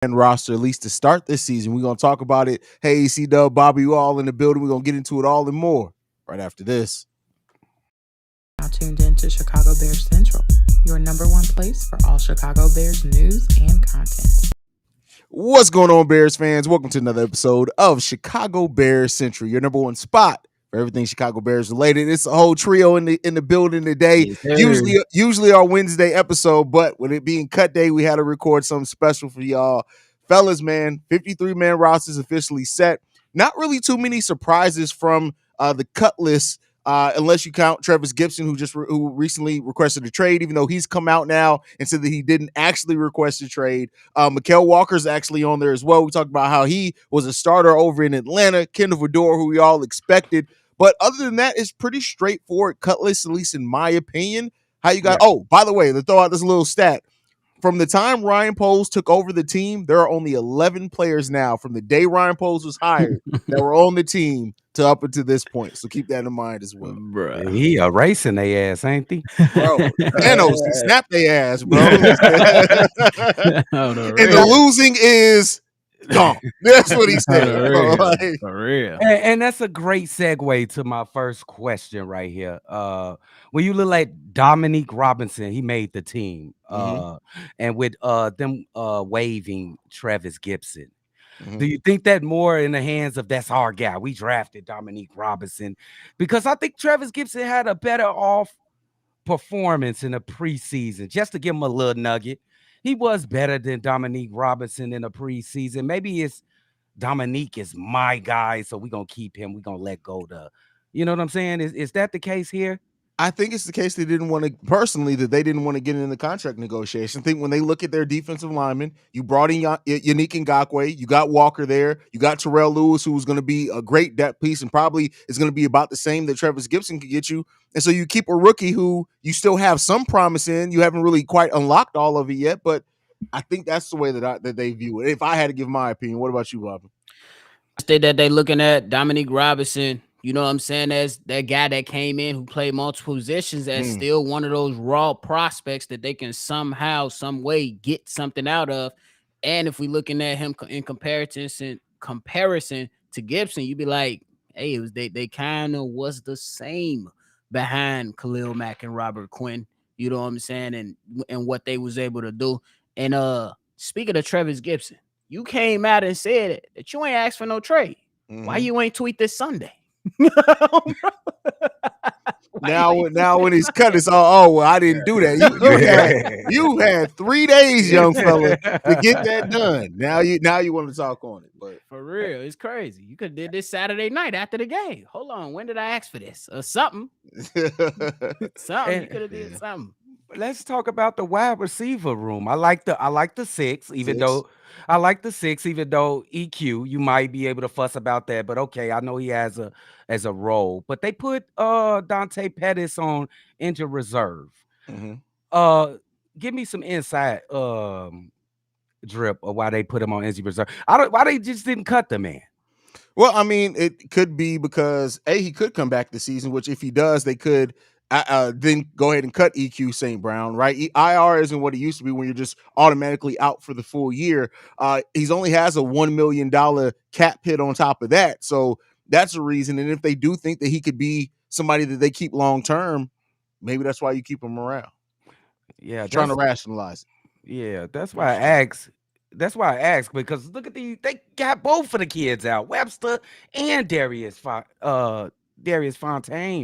and roster, at least to start this season. We're going to talk about it. Hey, C-Dub, Bobby, you all in the building. We're going to get into it all and more right after this. Now tuned in to Chicago Bears Central, your number one place for all Chicago Bears news and content. What's going on, Bears fans? Welcome to another episode of Chicago Bears Central, your number one spot for everything Chicago Bears related. It's a whole trio in the building today. Yes, usually our Wednesday episode, but with it being cut day, we had to record something special for y'all. Fellas, man, 53-man roster is officially set. Not really too many surprises from the cut list, unless you count Travis Gibson, who recently requested a trade, even though he's come out now and said that he didn't actually request a trade. Mykal Walker's actually on there as well. We talked about how he was a starter over in Atlanta. Kendall Vildor, who we all expected. But other than that, it's pretty straightforward cut list, at least in my opinion. How you got? Yeah. Oh, by the way, to throw out this little stat. From the time Ryan Poles took over the team, there are only 11 players now from the day Ryan Poles was hired that were on the team to up until this point. So keep that in mind as well. Bruh. He erasing their ass, ain't he? Bro, Thanos, he snapped their ass, bro. And the losing is gone. That's what he said. For real. And that's a great segue to my first question right here. When you look at Dominique Robinson, he made the team. And with them waiving Travis Gibson. Do you think that more in the hands of that's our guy? We drafted Dominique Robinson because I think Travis Gibson had a better off performance in the preseason. Just to give him a little nugget, he was better than Dominique Robinson in the preseason. Maybe it's Dominique is my guy, so we're gonna keep him. We're gonna let go the, you know what I'm saying? Is that the case here? I think it's the case they didn't want to get in the contract negotiation. I think when they look at their defensive linemen, you brought in Yannick Ngakoue, you got Walker there, you got Terrell Lewis, who's going to be a great depth piece and probably is going to be about the same that Travis Gibson could get you. And so you keep a rookie who you still have some promise in. You haven't really quite unlocked all of it yet, but I think that's the way that they view it. If I had to give my opinion, what about you, Bobby? I think that they looking at Dominique Robinson. You know what I'm saying? As that guy that came in who played multiple positions as still one of those raw prospects that they can somehow, some way get something out of. And if we looking at him in comparison to Gibson, you'd be like, hey, it was they kind of was the same behind Khalil Mack and Robert Quinn. You know what I'm saying? And what they was able to do. And speaking of Travis Gibson, you came out and said that you ain't asked for no trade. Why you ain't tweet this Sunday? Now when he's cut, it's all, well, I didn't do that. You had 3 days, young fella, to get that done. Now you want to talk on it, but for real, it's crazy. You could have did this Saturday night after the game. Hold on, when did I ask for this or something? Something you could have did something. Let's talk about the wide receiver room. I like the six, even though EQ, you might be able to fuss about that, but okay, I know he has a role. But they put Dante Pettis on injured reserve. Give me some insight, Drip, of why they put him on injured reserve. Why they just didn't cut the man. Well, I mean, it could be because he could come back this season, which if he does, they could then go ahead and cut EQ St. Brown, right? IR isn't what it used to be when you're just automatically out for the full year. He's only has a $1 million cap hit on top of that. So that's a reason. And if they do think that he could be somebody that they keep long term, maybe that's why you keep him around. Yeah, trying to rationalize it. Yeah, that's why I asked. That's why I asked, because look at they got both of the kids out, Webster and Darius Fontaine,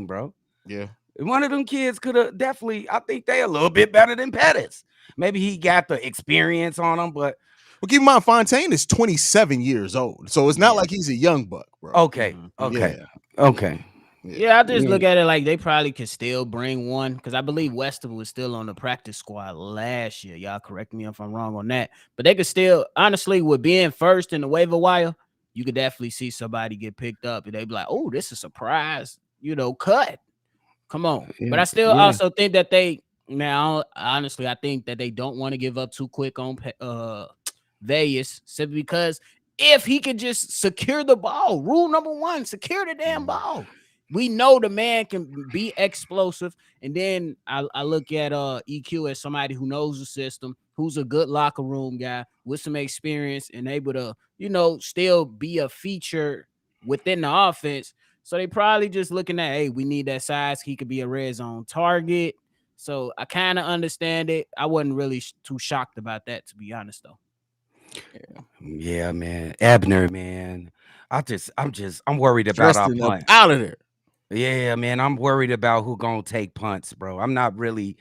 bro. Yeah. One of them kids could have definitely, I think they a little bit better than Pettis. Maybe he got the experience on him, but keep in mind, Fontaine is 27 years old, so it's not like he's a young buck, bro. Okay. Yeah, I just look at it like they probably could still bring one, because I believe Wester was still on the practice squad last year. Y'all correct me if I'm wrong on that. But they could still, honestly, with being first in the waiver wire, you could definitely see somebody get picked up and they'd be like, oh, this is a surprise, cut. Come on. But I still also think that honestly, I think that they don't want to give up too quick on Vegas, simply because if he could just secure the ball, rule number one, secure the damn ball. We know the man can be explosive. And then I look at EQ as somebody who knows the system, who's a good locker room guy with some experience and able to, you know, still be a feature within the offense. So they probably just looking at, hey, we need that size. He could be a red zone target. So I kind of understand it. I wasn't really too shocked about that, to be honest, though. Yeah, man. Abner, man. I'm worried about our Justin up punt. out of there. Yeah, man. I'm worried about who gonna take punts, bro. I'm not really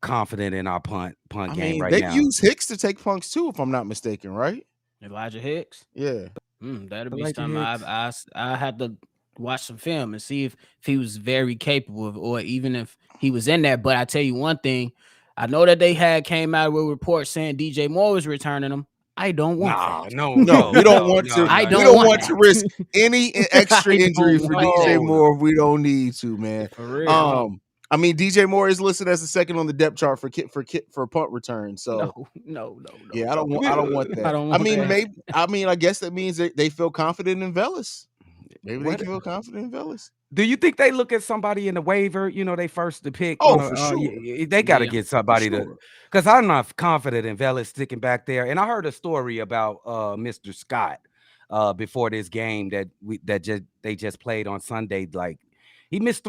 confident in our punt game right they've now. used Hicks to take punts too, if I'm not mistaken, right? Elijah Hicks. Yeah. That'll be Elijah something Hicks. I had to watch some film and see if he was very capable of, or even if he was in there. But I tell you one thing, I know that they came out with reports saying DJ Moore was returning them. I don't want that. No, we don't want to. I We don't don't want want to that. risk any extra I don't injury for want DJ that. Moore if we don't need to, man. For real. I mean, DJ Moore is listed as the second on the depth chart for punt return. So No. yeah, I don't want that. I don't want that. I guess that means they feel confident in Velas. Maybe they feel confident in Velas. Do you think they look at somebody in the waiver? You know, they first to pick. Oh, for sure. They got to get somebody sure. because I'm not confident in Velas sticking back there. And I heard a story about Mr. Scott before this game that they just played on Sunday. Like he missed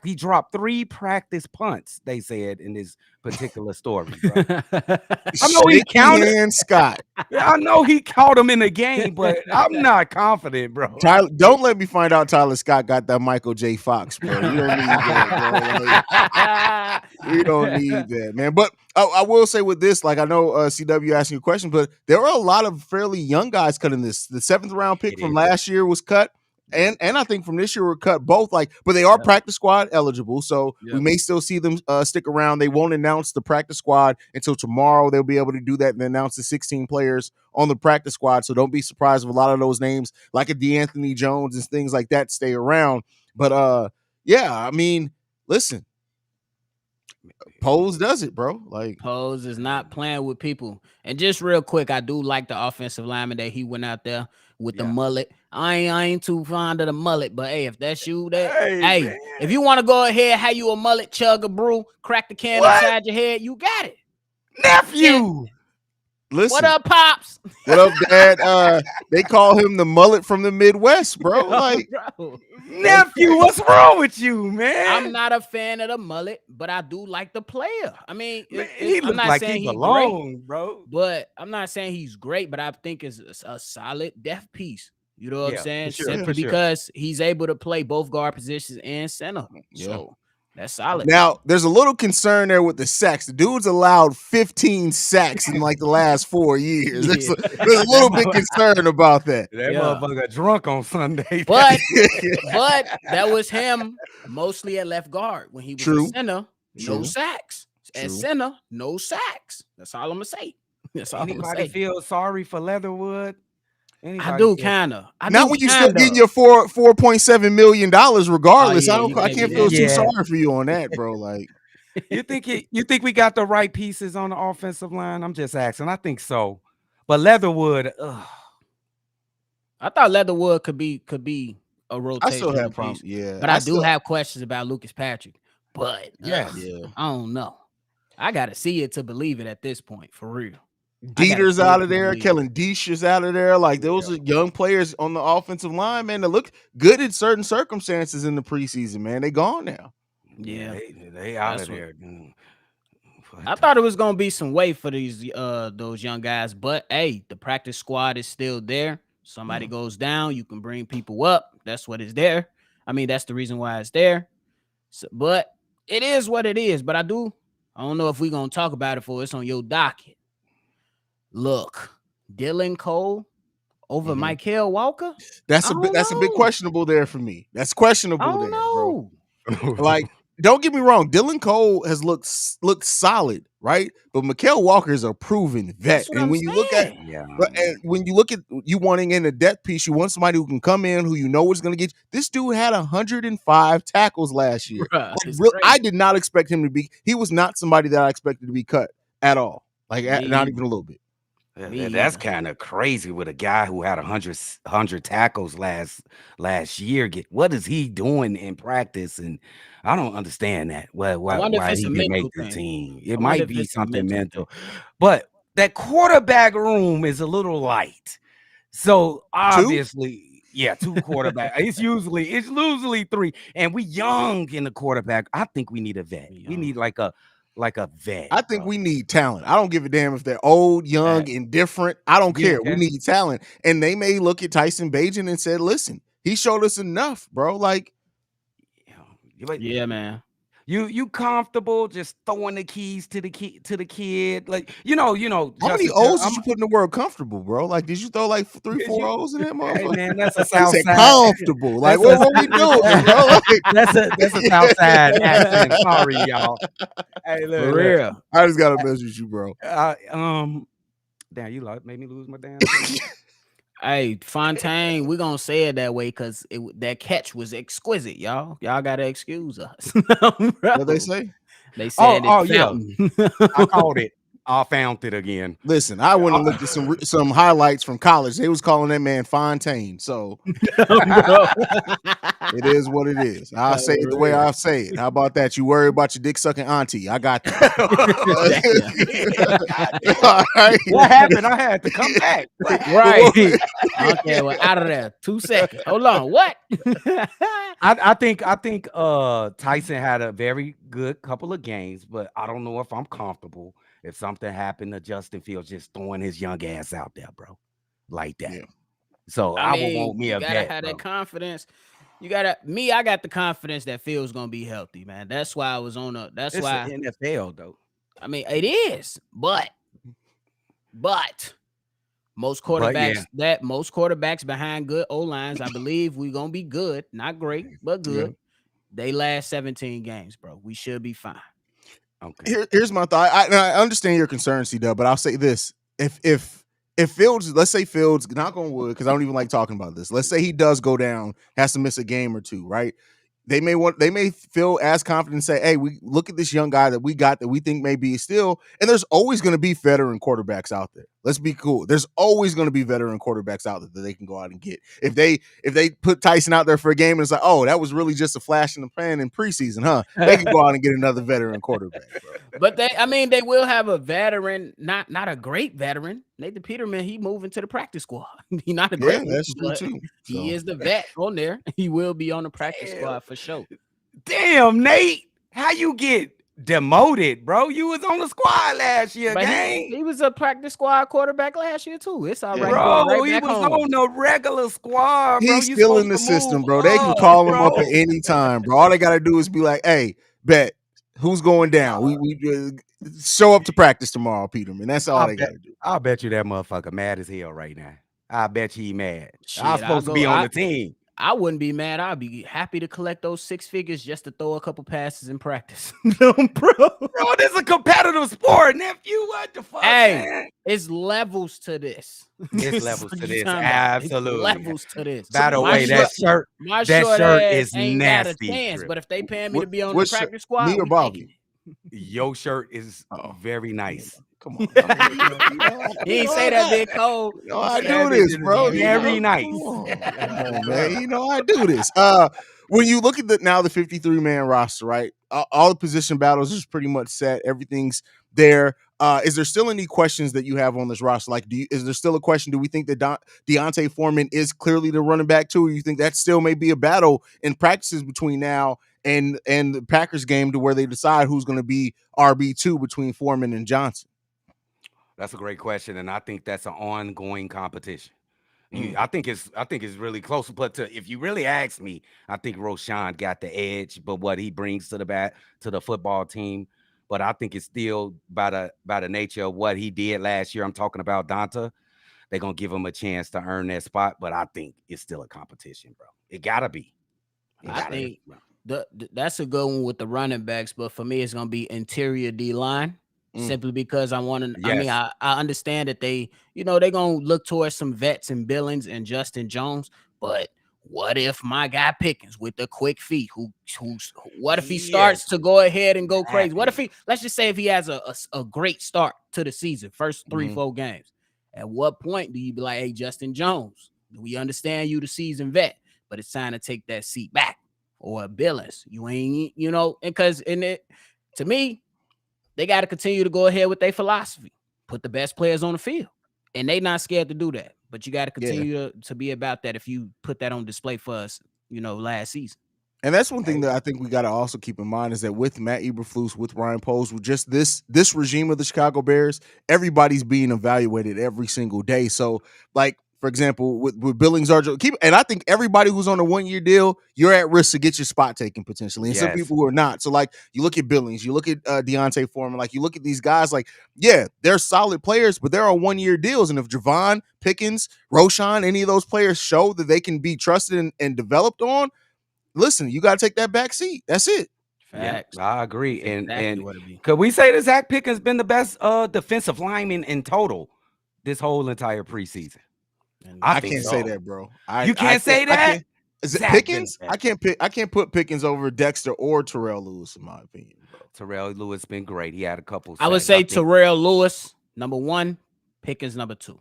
he dropped 3 practice punts. They said in this particular story. Bro. I know he counted Scott. I know he caught him in the game, but I'm not confident, bro. Tyler, don't let me find out Tyler Scott got that Michael J. Fox, bro. You don't need that, bro. Like, you don't need that, man. But I will say with this, like I know CW asking you a question, but there are a lot of fairly young guys cutting this. The 7th round pick from last year was cut. And I think from this year were cut both, but they are practice squad eligible, so we may still see them stick around. They won't announce the practice squad until tomorrow. They'll be able to do that and announce the 16 players on the practice squad. So don't be surprised if a lot of those names, like a DeAnthony Jones and things like that, stay around. But yeah, I mean, listen, Pose does it, bro. Like Pose is not playing with people. And just real quick, I do like the offensive lineman that he went out there with the mullet. I ain't too fond of the mullet, but hey, if that's you, if you want to go ahead, have you a mullet, chug a brew, crack the can inside your head, you got it. Nephew. Listen, what up, Pops? What up, Dad? They call him the mullet from the Midwest, bro. Like, bro. Nephew, what's wrong with you, man? I'm not a fan of the mullet, but I do like the player. I mean, he looks like he belongs, bro. But I'm not saying he's great, but I think it's a solid depth piece. You know what I'm saying? Simply because he's able to play both guard positions and center. So that's solid. Now, there's a little concern there with the sacks. The dude's allowed 15 sacks in like the last 4 years. There's a little bit concerned about that. That motherfucker drunk on Sunday. But that was him mostly at left guard when he was a center. No sacks. At center, no sacks. That's all I'm gonna say. That's all Anybody I'm gonna say. Feel sorry for Leatherwood? I do kind of. Not when you still getting your $4.7 million regardless. I can't feel too sorry for you on that, bro. Like, you think we got the right pieces on the offensive line? I'm just asking. I think so, but Leatherwood. I thought Leatherwood could be a rotation. I still have problems. Yeah, but I do have questions about Lucas Patrick. But I don't know. I got to see it to believe it at this point, for real. Dieter's out of there. Kellen Deesh is out of there. Like, those are young players on the offensive line, man, that look good in certain circumstances in the preseason, man. They gone now. Yeah. They out of there. I thought it was going to be some weight for those young guys, but hey, the practice squad is still there. Somebody goes down, you can bring people up. That's what is there. I mean, that's the reason why it's there. So, but it is what it is. But I don't know if we're going to talk about it before it's on your docket. Look, Dylan Cole over Mykal Walker. That's a bit questionable there for me. That's questionable there, bro. Like, don't get me wrong, Dylan Cole has looked solid, right? But Mykal Walker is a proven vet. And when you look at you wanting in a depth piece, you want somebody who can come in who you know is going to get. This dude had 105 tackles last year. Like, I did not expect him to be. He was not somebody that I expected to be cut at all. Like, not even a little bit. That's kind of crazy with a guy who had 100 tackles last year. What is he doing in practice? And I don't understand that. Why he didn't make the team? It might be something mental, but that quarterback room is a little light. So obviously, yeah, 2 quarterbacks. It's usually 3, and we young in the quarterback. I think we need a vet. We need like a vet. I think we need talent. I don't give a damn if they're old, young, indifferent. I don't care. We need talent. And they may look at Tyson Bagent and said, listen, he showed us enough, bro. Like, yeah, man. You comfortable just throwing the keys to the kid? Like, you know. How many O's did you put in the word comfortable, bro? Like, did you throw like 3, 4 O's in that motherfucker? Hey, man, that's a South Side. Comfortable. Like, what we doing, bro? Like, that's a South Side accent. Sorry, y'all. Hey, look, for real. I just gotta mess with you, bro. Damn, you made me lose my damn. Hey, Fontaine, we're gonna say it that way because that catch was exquisite, y'all. Y'all gotta excuse us. What they say? They said yeah. I called it. I found it again. Listen, I went and looked at some highlights from college. They was calling that man Fontaine. So it is what it is. I'll say it the way I say it. How about that? You worry about your dick sucking auntie. I got that. Right. What happened? I had to come back. Right. Okay, well, out of there. 2 seconds. Hold on. What? I think Tyson had a very good couple of games, but I don't know if I'm comfortable if something happened to Justin Fields just throwing his young ass out there, bro, like that. Yeah. So I would want me a vet. You gotta have that confidence. I got the confidence that Fields gonna be healthy, man. That's why I was on a. That's it's why NFL though. I mean, it is, but most quarterbacks behind good O lines, I believe we're gonna be good, not great, but good. Yeah. They last 17 games, bro. We should be fine. Okay. Here's my thought. I understand your concern, C-Dub, but I'll say this: if Fields, let's say Fields, knock on wood, because I don't even like talking about this. Let's say he does go down, has to miss a game or two, right? They may feel as confident and say, hey, we look at this young guy that we got that we think may be still, and there's always going to be veteran quarterbacks out there. Let's be cool. There's always going to be veteran quarterbacks out there that they can go out and get. If they put Tyson out there for a game and it's like, oh, that was really just a flash in the pan in preseason, huh? They can go out and get another veteran quarterback, bro. But they will have a veteran, not a great veteran. Nathan Peterman, he moving to the practice squad. He's not a great one, that's true too. He is the vet on there. He will be on the practice squad for sure. Damn, Nate, how you get demoted, bro? You was on the squad last year, gang. He was a practice squad quarterback last year too. It's all right, bro. He was on the regular squad, bro. He's still in the system, bro. They can call him up at any time, bro. All they gotta do is be like, "Hey, bet who's going down? We show up to practice tomorrow, Peterman." That's all they gotta do. I'll bet you that motherfucker mad as hell right now. I bet you he mad. I'm supposed to be on the team. I wouldn't be mad. I'd be happy to collect those 6 figures just to throw a couple passes in practice. Bro, this is a competitive sport, nephew. What the fuck? Hey, man? It's levels to this. It's levels to this. Absolutely. It's levels to this. By the way, that shirt is nasty. Chance, but if they pay me to be on the practice squad, me or Bobby? Your shirt is very nice. Come on. He ain't say that, Big Cole. You know I do this, bro. Very nice. Come on, man. You know I do this. When you look at the 53-man roster, right? All the position battles is pretty much set. Everything's there. Is there still any questions that you have on this roster? Like, is there still a question? Do we think that Deontay Foreman is clearly the running back too? Or you think that still may be a battle in practices between now and the Packers game to where they decide who's going to be RB2 between Foreman and Johnson? That's a great question, and I think that's an ongoing competition. I think it's really close. But if you really ask me, I think Roshan got the edge, but what he brings to the football team. But I think it's still by the nature of what he did last year. I'm talking about Donta. They're gonna give him a chance to earn that spot, but I think it's still a competition, bro. It gotta be. I think that's a good one with the running backs, but for me, it's gonna be interior D line. Simply because I want to. Yes. I mean, I understand that they're gonna look towards some vets and Billings and Justin Jones, but what if my guy Pickens with the quick feet, what if he starts to go ahead and go crazy? What if let's just say if he has a great start to the season, first 3-4 games, At what point do you be like, hey, Justin Jones, we understand you the seasoned vet, but it's time to take that seat back? Or Billings, you ain't, because to me, they got to continue to go ahead with their philosophy. Put the best players on the field. And they not scared to do that. But you got to continue to be about that if you put that on display for us, last season. And that's one thing that I think we got to also keep in mind is that with Matt Eberflus, with Ryan Poles, with just this regime of the Chicago Bears, everybody's being evaluated every single day. So, like, for example, with Billings, and I think everybody who's on a 1-year deal, you're at risk to get your spot taken potentially. And some people who are not. So, like, you look at Billings, you look at Deontay Foreman, like, you look at these guys, like, yeah, they're solid players, but they're on 1-year deals. And if Javon, Pickens, Roschon, any of those players show that they can be trusted and developed on, listen, you got to take that back seat. That's it. Facts. Yeah, I agree. That's exactly and what it be. Could we say that Zach Pickens been the best defensive lineman in total this whole entire preseason? I can't say that, bro. You can't say that? Is it Pickens? I can't put Pickens over Dexter or Terrell Lewis, in my opinion, bro. Terrell Lewis been great. He had a couple. I would say Terrell Lewis, number 1, Pickens, number 2.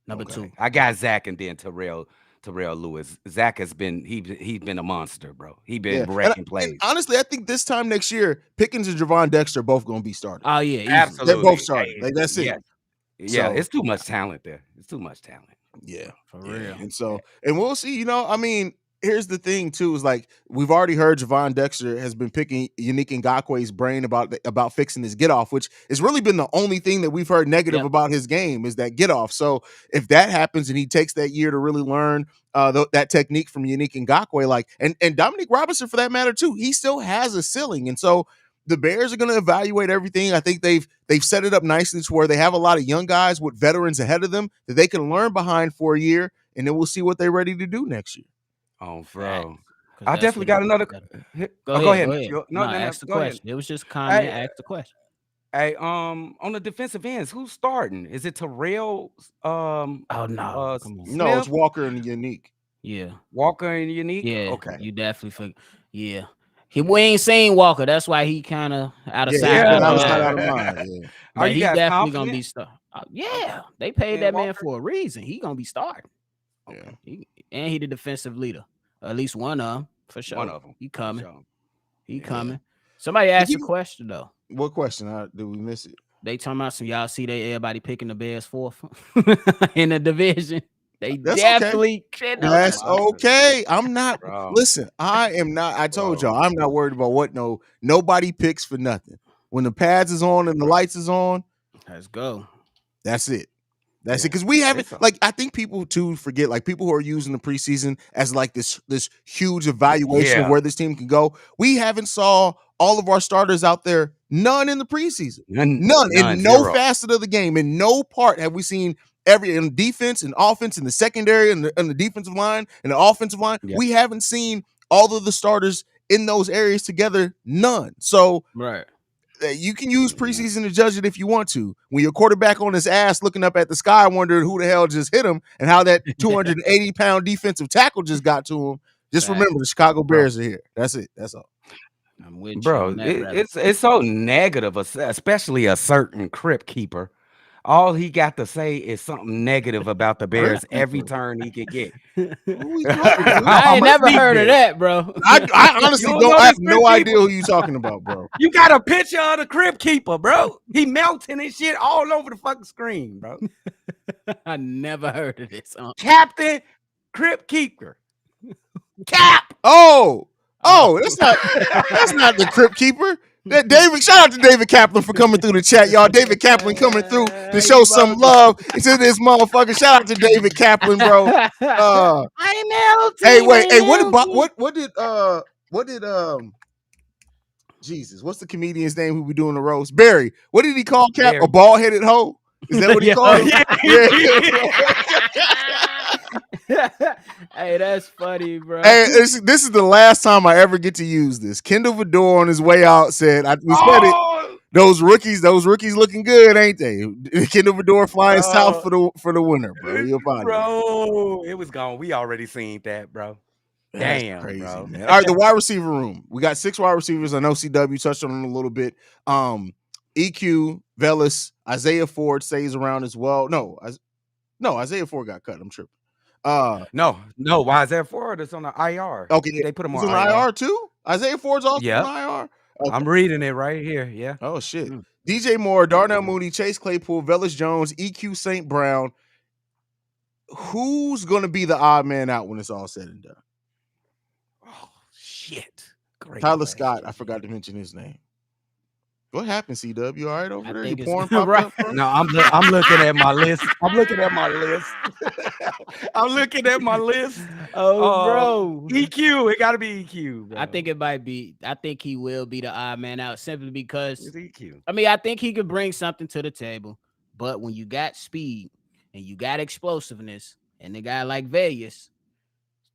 Number 2. I got Zach and then Terrell Lewis. Zach has been he's been a monster, bro. He been wrecking plays. And honestly, I think this time next year, Pickens and Javon Dexter are both going to be starting. Oh yeah, absolutely. They're both starting. Like, that's it. Yeah, it's too much talent there. It's too much talent. Yeah, for real. And so, and we'll see. I mean, here's the thing too: is like we've already heard Javon Dexter has been picking Yannick Ngakwe's brain about fixing his get off, which has really been the only thing that we've heard negative about his game is that get off. So if that happens and he takes that year to really learn that technique from Yannick Ngakwe, like and Dominique Robinson for that matter too, he still has a ceiling, and so the Bears are going to evaluate everything. I think they've set it up nicely to where they have a lot of young guys with veterans ahead of them that they can learn behind for a year, and then we'll see what they're ready to do next year. Oh, bro. I definitely got another. Go ahead. No, ask the question. It was just a comment. Ask the question. Hey, on the defensive ends, who's starting? Is it Terrell? No, no, it's Walker and Yannick. Yeah, Walker and Yannick. Yeah, okay. You definitely forget. Yeah. We ain't seen Walker. That's why he kind of out of sight. Out of mind. Yeah. Are you guys definitely confident? gonna be starting. Yeah, they paid that man for a reason. He gonna be starting. Yeah. And he the defensive leader. At least one of them for sure. One of them. He coming. Sure. He coming. Somebody asked a question though. What question? Did we miss it? They talking about some y'all see everybody picking the Bears 4th in the division. That's definitely okay. That's okay. I'm not. Listen, I am not. I told y'all I'm not worried about what nobody picks for nothing. When the pads is on and the lights is on, let's go. That's it. That's it. Because we haven't, like, I think people too forget, like, people who are using the preseason as like this huge evaluation of where this team can go. We haven't saw all of our starters out there. None in the preseason. None in no facet of the game. In no part have we seen in defense and offense in the secondary and the defensive line and the offensive line. Yeah. We haven't seen all of the starters in those areas together. None. So you can use preseason to judge it if you want to. When your quarterback on his ass looking up at the sky wondering who the hell just hit him and how that 280-pound defensive tackle just got to him, just remember the Chicago Bears are here. That's it. That's all. I'm with you, it's so negative, especially a certain crypt keeper. All he got to say is something negative about the Bears every turn he could get. I ain't never heard of that, bro. I honestly I have no idea who you talking about, bro. You got a picture of the crypt keeper, bro. He melting his shit all over the fucking screen, bro. I never heard of this. Captain Crypt Keeper. Cap. Oh, that's not the Crypt Keeper. Shout out to David Kaplan for coming through the chat, y'all. David Kaplan coming through to show some love to this motherfucker. Shout out to David Kaplan, bro. Hey, wait, what did Jesus? What's the comedian's name who be doing the roast? Barry. What did he call Cap? Barry. A bald-headed hoe? Is that what he called him? Hey, that's funny, bro. Hey, this is the last time I ever get to use this. Kendall Vador on his way out said, we said it. Those rookies looking good, ain't they? Kendall Vador flying south for the winter, bro. You'll find it was gone. We already seen that, bro. Damn, crazy, bro. Man. All right, the wide receiver room. We got 6 wide receivers. I know CW touched on them a little bit. EQ, Velus, Isaiah Ford stays around as well. No, No, Isaiah Ford got cut. I'm tripping. No, why is that Ford? It's on the IR. Okay, They put him he's on on IR. IR too. Isaiah Ford's also Yep. on IR. I'm Okay. reading it right here. Yeah. Oh shit. DJ Moore, Darnell Mooney, Chase Claypool, Velus Jones, EQ St. Brown. Who's gonna be the odd man out when it's all said and done? Oh shit. Great Tyler question. Scott. I forgot to mention his name. What happened, CW? You all right over there? You think pouring it's popped right. up, bro? No, I'm looking at my list. I'm looking at my list. I'm looking at my list. Oh, bro. EQ. It got to be EQ, bro. I think it might be. I think he will be the odd man out simply because It's EQ. I mean, I think he could bring something to the table. But when you got speed and you got explosiveness and a guy like Vegas,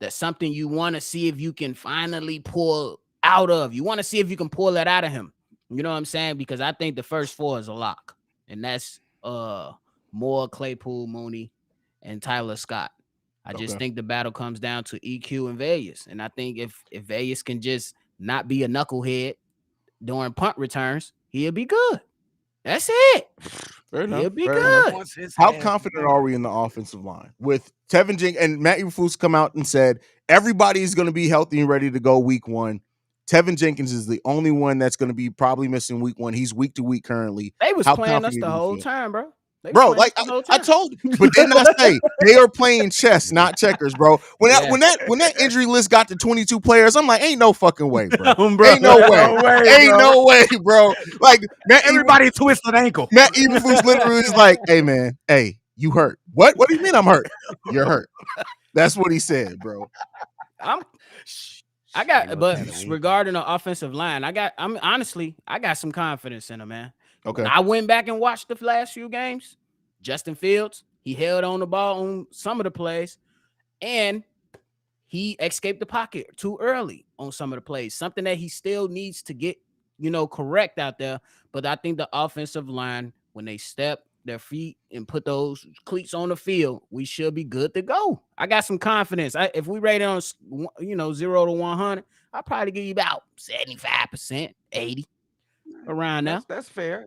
that's something you want to see if you can finally pull out of. You want to see if you can pull that out of him. You know what I'm saying? Because I think the first four is a lock. And that's Moore, Claypool, Mooney, and Tyler Scott. I just think the battle comes down to EQ and Vegas. And I think if Vegas can just not be a knucklehead during punt returns, he'll be good. That's it. Fair enough. He'll be Fair good. enough. How confident are we in the offensive line with Tevin Jenkins and Matt Eberflus come out and said everybody is going to be healthy and ready to go week one? Tevin Jenkins is the only one that's going to be probably missing week one. He's week to week currently. They was How playing us confident the do you whole feel? time, bro. Bro, like I told you, but didn't I say they are playing chess, not checkers, bro? When that injury list got to 22 players, I'm like, ain't no fucking way, bro. Ain't no way. Ain't no way, bro. Like everybody twisted ankle. Matt Eberflus literally is like, hey man, hey, you hurt. What? What do you mean I'm hurt? You're hurt. That's what he said, bro. Regarding the offensive line, I got some confidence in him, man. Okay. When I went back and watched the last few games, Justin Fields, he held on the ball on some of the plays, and he escaped the pocket too early on some of the plays. Something that he still needs to get, correct out there. But I think the offensive line, when they step their feet and put those cleats on the field, we should be good to go. I got some confidence. If we rate it on 0 to 100, I'll probably give you about 75%, 80 around now. That's fair.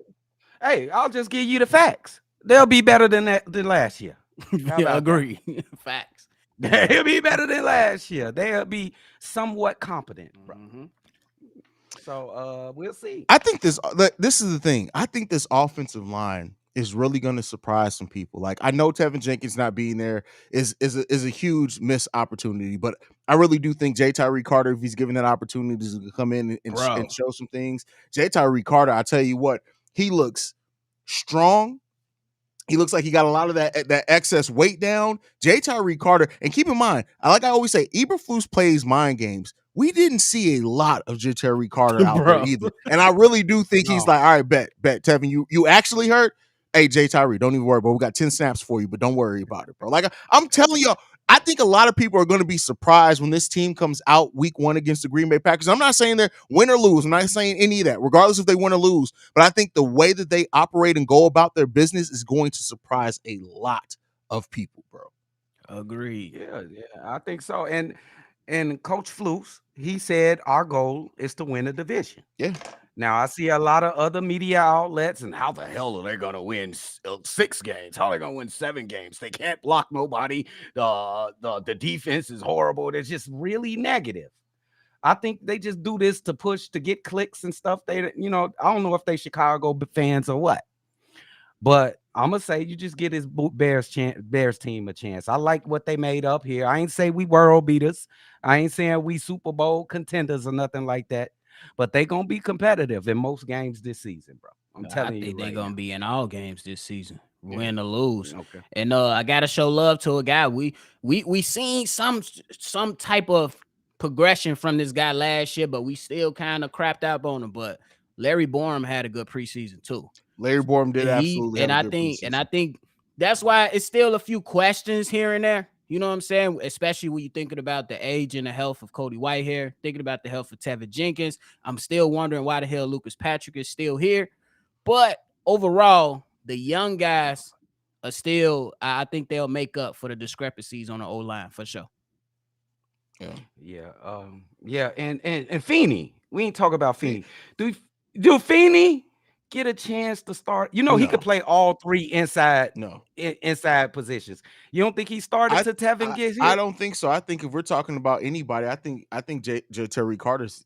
Hey, I'll just give you the facts. They'll be better than last year. Yeah, agree. Facts. They'll be better than last year. They'll be somewhat competent, bro. So we'll see. I think this is the thing. I think this offensive line is really going to surprise some people. Like, I know Tevin Jenkins not being there is a huge missed opportunity, but I really do think J. Tyree Carter, if he's given that opportunity to come in and show some things, J. Tyree Carter, I tell you what, he looks strong. He looks like he got a lot of that excess weight down. J. Tyree Carter, and keep in mind, like I always say, Eberflus plays mind games. We didn't see a lot of J. Tyree Carter out there either. And I really do think he's like, all right, bet, Tevin, you actually hurt? Hey, J. Tyree, don't even worry, bro. We got 10 snaps for you, but don't worry about it, bro. Like, I'm telling y'all, I think a lot of people are going to be surprised when this team comes out week one against the Green Bay Packers. I'm not saying they're win or lose. I'm not saying any of that, regardless if they win or lose. But I think the way that they operate and go about their business is going to surprise a lot of people, bro. Agreed. Yeah, I think so. And Coach Flus, he said our goal is to win a division. Yeah. Now, I see a lot of other media outlets, and how the hell are they going to win 6 games? How are they going to win 7 games? They can't block nobody. The defense is horrible. It's just really negative. I think they just do this to push, to get clicks and stuff. I don't know if they Chicago fans or what. But I'm going to say you just get his Bears team a chance. I like what they made up here. I ain't say we world beaters. I ain't saying we Super Bowl contenders or nothing like that. But they going to be competitive in most games this season, bro. I'm telling you. I think they're going to be in all games this season, win or lose. Okay. And I got to show love to a guy. We seen some type of progression from this guy last year, but we still kind of crapped out on him. But Larry Borum had a good preseason too. Larry Borum did absolutely. And I think that's why it's still a few questions here and there. You know what I'm saying? Especially when you're thinking about the age and the health of Cody Whitehair, thinking about the health of Tevin Jenkins. I'm still wondering why the hell Lucas Patrick is still here. But overall, the young guys are still, I think they'll make up for the discrepancies on the O-line for sure. Yeah. And Feeney. We ain't talk about Feeney. Do Feeney get a chance to start? You know, he could No. play all three inside No. inside positions. You don't think he started to Tevin gets I hit? don't think so. I think if we're talking about anybody, I think Terry Carter's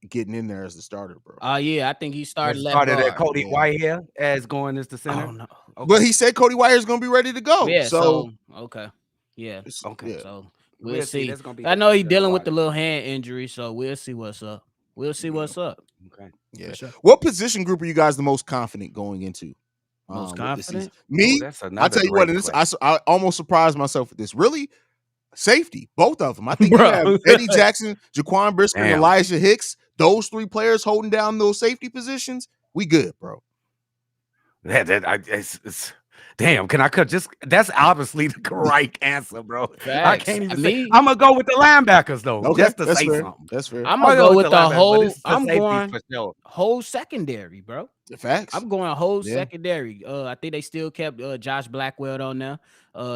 getting in there as the starter, bro. Yeah, I think he started Has left started at guard. Cody Whitehair as going as the center. Oh no. Okay. But he said Cody Whitehair is going to be ready to go. Yeah, so okay. Yeah. Okay. yeah. So We'll see. see. That's gonna be I know he's interesting to dealing with watch. the little hand injury, so we'll see what's up. We'll see what's up. Okay. Yeah. Sure. What position group are you guys the most confident going into? Most With this season? confident? Me, that's I another tell you what, great and this, question. I almost surprised myself with this. Really, safety, both of them. I think you Bro. have Eddie Jackson, Jaquan Brisker, and Damn. Elijah Hicks. Those three players holding down those safety positions. We good, bro. It's damn. Can I cut? Just that's obviously the correct answer, bro. I Facts. can't even say. I'm gonna go with the linebackers though, Okay, just to that's say fair. something. That's fair. I'm gonna go with the linebackers, but whole. it's the I'm safety going for sure. whole secondary, bro. Facts. I'm going whole Yeah. secondary. I think they still kept Josh Blackwell on there.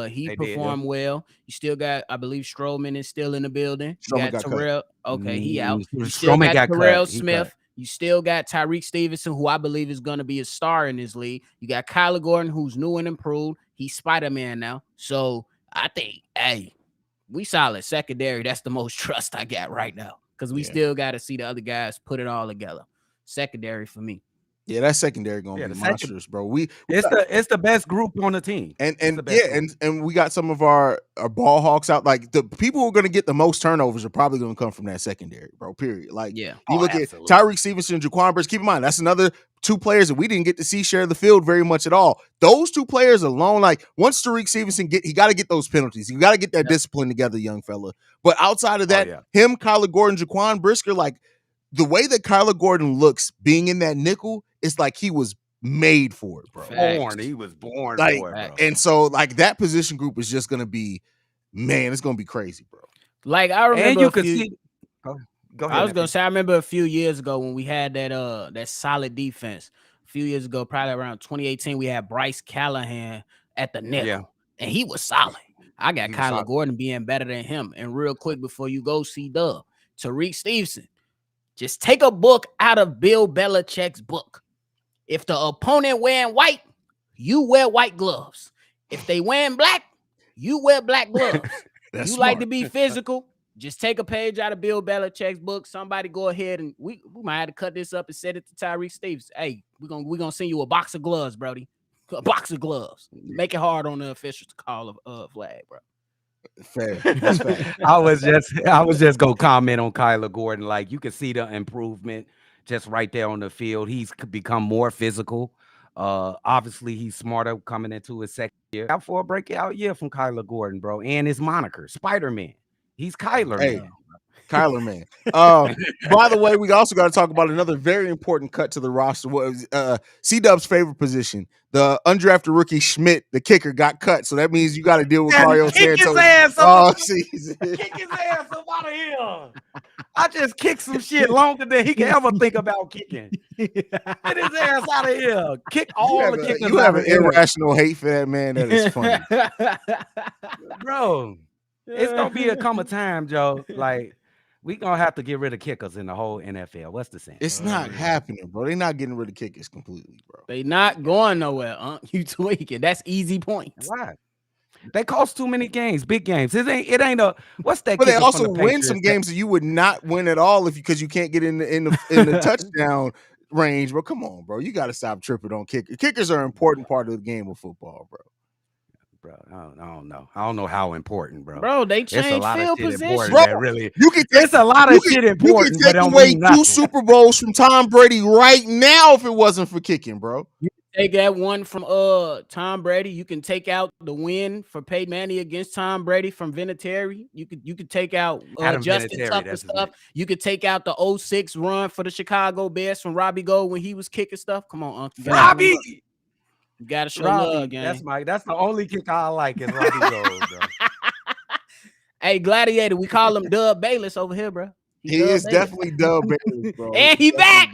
He They did, performed well. You still got, I believe, Strowman is still in the building. You Strowman got got Terrell. Okay, he out. You still Strowman got got Terrell cut. He Smith. cut. You still got Tyreek Stevenson, who I believe is going to be a star in this league. You got Kyler Gordon, who's new and improved. He's Spider-Man now. So I think, hey, we solid secondary. That's the most trust I got right now because we still got to see the other guys put it all together. Secondary for me. Yeah, that secondary gonna be monstrous, bro. It's the best group on the team. And we got some of our ball hawks out. Like the people who are gonna get the most turnovers are probably gonna come from that secondary, bro. Period. Like you look at Tyreek Stevenson and Jaquan Brisker. Keep in mind that's another two players that we didn't get to see share the field very much at all. Those two players alone, like once Tyreek Stevenson he got to get those penalties. You got to get that discipline together, young fella. But outside of that, him, Kyler Gordon, Jaquan Brisker, like the way that Kyler Gordon looks being in that nickel, it's like he was made for it, bro. He was born like, for it, bro. And so, like, that position group is just gonna be, man, it's gonna be crazy, bro. Like I remember, and you could see. Go ahead. I was gonna say, I remember a few years ago when we had that solid defense. A few years ago, probably around 2018, we had Bryce Callahan at the nickel, and he was solid. I got Kyler Gordon being better than him. And real quick before you go, C-Dub, Tyreek Stevenson. Just take a book out of Bill Belichick's book. If the opponent wearing white, you wear white gloves. If they wearing black, you wear black gloves. You smart. like to be physical, just take a page out of Bill Belichick's book. Somebody go ahead and we might have to cut this up and send it to Tyreek Stevenson. Hey, we're gonna send you a box of gloves, Brody. A box of gloves. Make it hard on the officials to call a flag, bro. Fair. That's fair. I was just gonna comment on Kyler Gordon. Like you can see the improvement just right there on the field. He's become more physical. Obviously he's smarter coming into his second year. Out for a breakout year from Kyler Gordon, bro, and his moniker, Spider-Man. He's Kyler Man. Kyler Man. By the way, we also got to talk about another very important cut to the roster. C-Dub's favorite position, the undrafted rookie Schmidt, the kicker, got cut. So that means you got to deal with Mario Santos all season. Kick his ass up out of here. I just kicked some shit longer than he can ever think about kicking. Get his ass out of here. Kick all the kickers. You have an irrational hate for that man. That is funny. Bro, it's going to come a time, Joe, like, we gonna have to get rid of kickers in the whole NFL. What's the sense? It's not happening, bro. They're not getting rid of kickers completely, bro. They not going nowhere. You tweaking. That's easy points. Why? They cost too many games, big games. It ain't a what's that? But they also win some games that you would not win at all because you can't get in the touchdown range. But come on, bro. You got to stop tripping on kickers. Kickers are an important part of the game of football, bro. Bro, I don't know. I don't know how important, bro. Bro, they changed field position. Bro, really, it's a lot of shit important. You can take away 2 Super Bowls from Tom Brady right now if it wasn't for kicking, bro. You can take that one from Tom Brady. You can take out the win for Peyton Manning against Tom Brady from Vinatieri. You could take out Justin Tuck and stuff. You could take out the 06 run for the Chicago Bears from Robbie Gold when he was kicking stuff. Come on, Uncle. Robbie. You gotta show love, gang. That's the only kick I like is Robbie Gold, bro. Hey, Gladiator, we call him Dub Bayless over here, bro. He is definitely Dub Bayless, bro. And he back.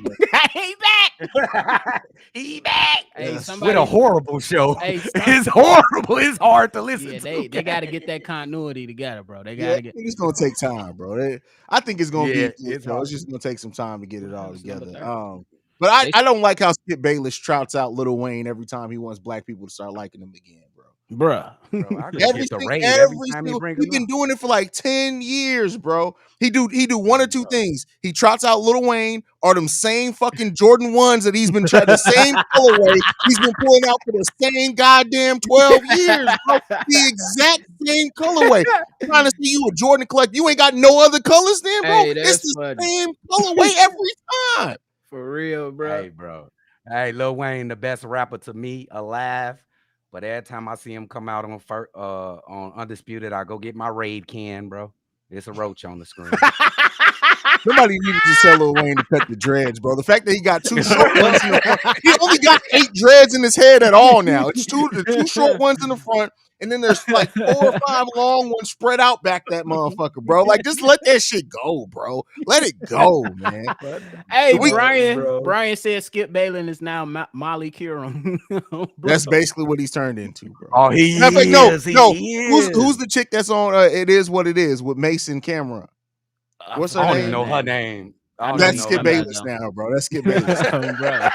He back. He back. Hey, with a horrible show. Hey, it's horrible. It's hard to listen to. They got to get that continuity together, bro. They got to get. It's gonna take time, bro. I think it's gonna be. It's just gonna take some time to get it all together. But I don't like how Skip Bayless trouts out Lil Wayne every time he wants black people to start liking him again, bro. Bruh. Bro, I could get the raid every Every time he single, bring he's him been up. doing it for like 10 years, bro. He do one or two things. He trots out Lil Wayne or them same fucking Jordan 1s that he's been trying, the same colorway he's been pulling out for the same goddamn 12 years, bro. The exact same colorway. I'm trying to see you a Jordan collect. You ain't got no other colors then, bro. Hey, It's that's the funny. same colorway every time. For real, bro. Hey, bro. Hey, Lil Wayne, the best rapper to me alive. But every time I see him come out on Undisputed, I go get my raid can, bro. It's a roach on the screen. Somebody needed to tell Lil Wayne to cut the dreads, bro. The fact that he got 2 short ones in the front, he only got 8 dreads in his head at all now. It's the 2 short ones in the front, and then there's like 4 or 5 long ones spread out back that motherfucker, bro. Like, just let that shit go, bro. Let it go, man. Hey, So Brian said Skip Bayless is now Molly Curum. that's basically what he's turned into, bro. Oh, he is. No. Who's the chick that's on It Is What It Is with Mason Cameron? What's her I don't name? even know her name. That's Skip Bayless now, bro. That's Skip Bayless. Bro.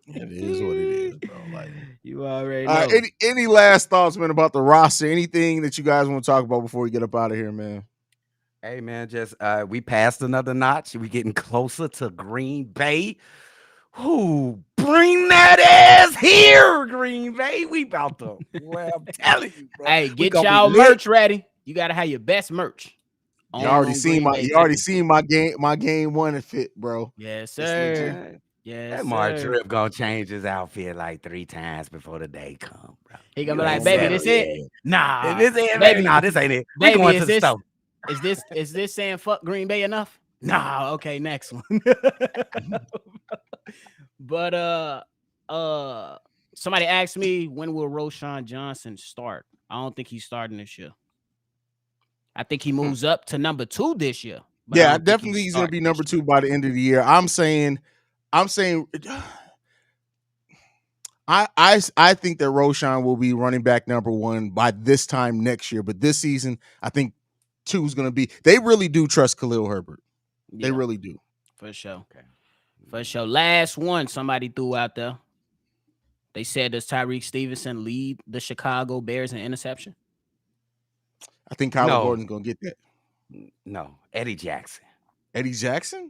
It is what it is, bro. Like, you already know. Any last thoughts, man, about the roster? Anything that you guys want to talk about before we get up out of here, man? Hey, man, just we passed another notch. We getting closer to Green Bay. Who bring that ass here, Green Bay? We about to. Well, I'm telling you, bro. Hey, get y'all merch ready. You gotta have your best merch. You already seen my game 1 fit, bro. Yes, sir. Yes, that Mark Drip gonna change his outfit like 3 times before the day come, bro. He gonna be like, baby, this it? Nah, this ain't baby. Nah, this ain't it. We going to the store. Is this saying fuck Green Bay enough? Nah, okay, next one. But somebody asked me, when will Roschon Johnson start? I don't think he's starting this year. I think he moves up to number 2 this year. Yeah, definitely he's gonna be number 2 by the end of the year. I'm saying I think that Roschon will be running back number 1 by this time next year. But this season, I think 2 is gonna be. They really do trust Khalil Herbert. Yeah, they really do. For sure. Okay. For sure. Last one somebody threw out there. They said, does Tyreek Stevenson lead the Chicago Bears in interception? I think Kyler Gordon's gonna get that. No, Eddie Jackson. Eddie Jackson?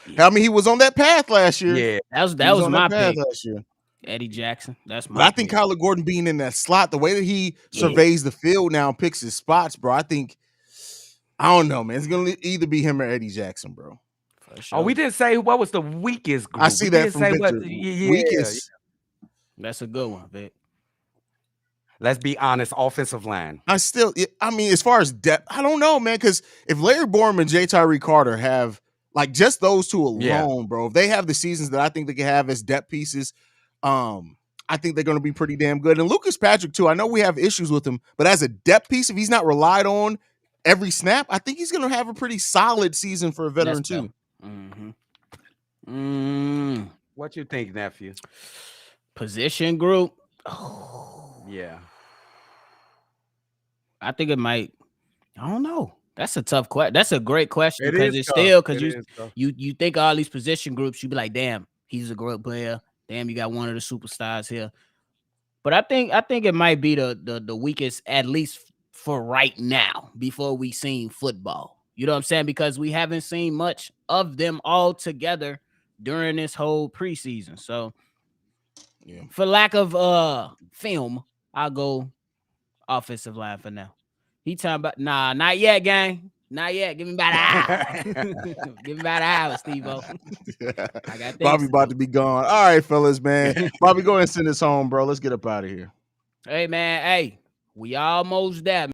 Yeah. I mean, he was on that path last year. Yeah, that was my pick last year. Eddie Jackson. That's my. But I think Kyler Gordon being in that slot, the way that he surveys the field now, picks his spots, bro. I don't know, man. It's gonna either be him or Eddie Jackson, bro. Sure. Oh, we didn't say what was the weakest group. I see that from Victor. Weakest. That's a good one, Vic. Let's be honest, offensive line. I mean, as far as depth, I don't know, man, because if Larry Borom and J. Tyree Carter have, like, just those two alone, bro, if they have the seasons that I think they can have as depth pieces, I think they're going to be pretty damn good. And Lucas Patrick, too, I know we have issues with him, but as a depth piece, if he's not relied on every snap, I think he's going to have a pretty solid season for a veteran, too. What you think, nephew? Position group? Yeah. I think it might. I don't know. That's a tough question. That's a great question because it's still because you think all these position groups, you be like, damn, he's a great player. Damn, you got one of the superstars here. But I think it might be the weakest, at least for right now, before we seen football. You know what I'm saying? Because we haven't seen much of them all together during this whole preseason. So for lack of film, I'll go offensive line for now. He talking about not yet, gang. Not yet. Give me about an hour. Give me about an hour, Steve-O. I got Bobby about to be gone. All right, fellas, man. Bobby, go ahead and send us home, bro. Let's get up out of here. Hey, man. Hey, we almost there,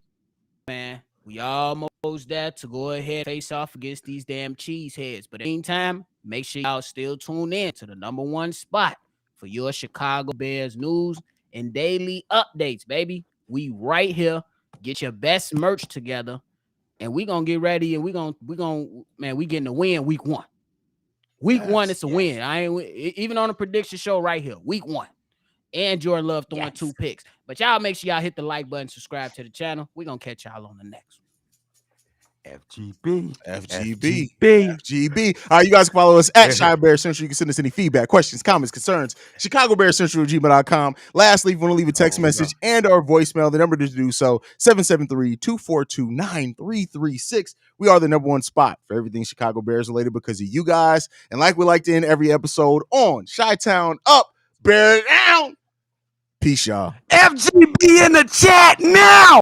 man. We almost there to go ahead and face off against these damn cheeseheads. But in the meantime, make sure y'all still tune in to the #1 spot for your Chicago Bears news and daily updates, baby. We right here. Get your best merch together, and we gonna get ready. And we gonna man, we getting a win week 1. Week 1, it's a win. I ain't even on a prediction show right here. Week 1, and Jordan Love throwing 2 picks. But y'all make sure y'all hit the like button, subscribe to the channel. We gonna catch y'all on the next one. FGB. FGB. All right, you guys can follow us at Shy Bear Central. You can send us any feedback, questions, comments, concerns. ChicagoBearCentral@gmail.com. Lastly, if you want to leave a text message and or voicemail, the number to do so, 773-242-9336. We are the number one spot for everything Chicago Bears related because of you guys. And like we like to end every episode on Chi-Town Up, Bear Down. Peace, y'all. FGB in the chat now.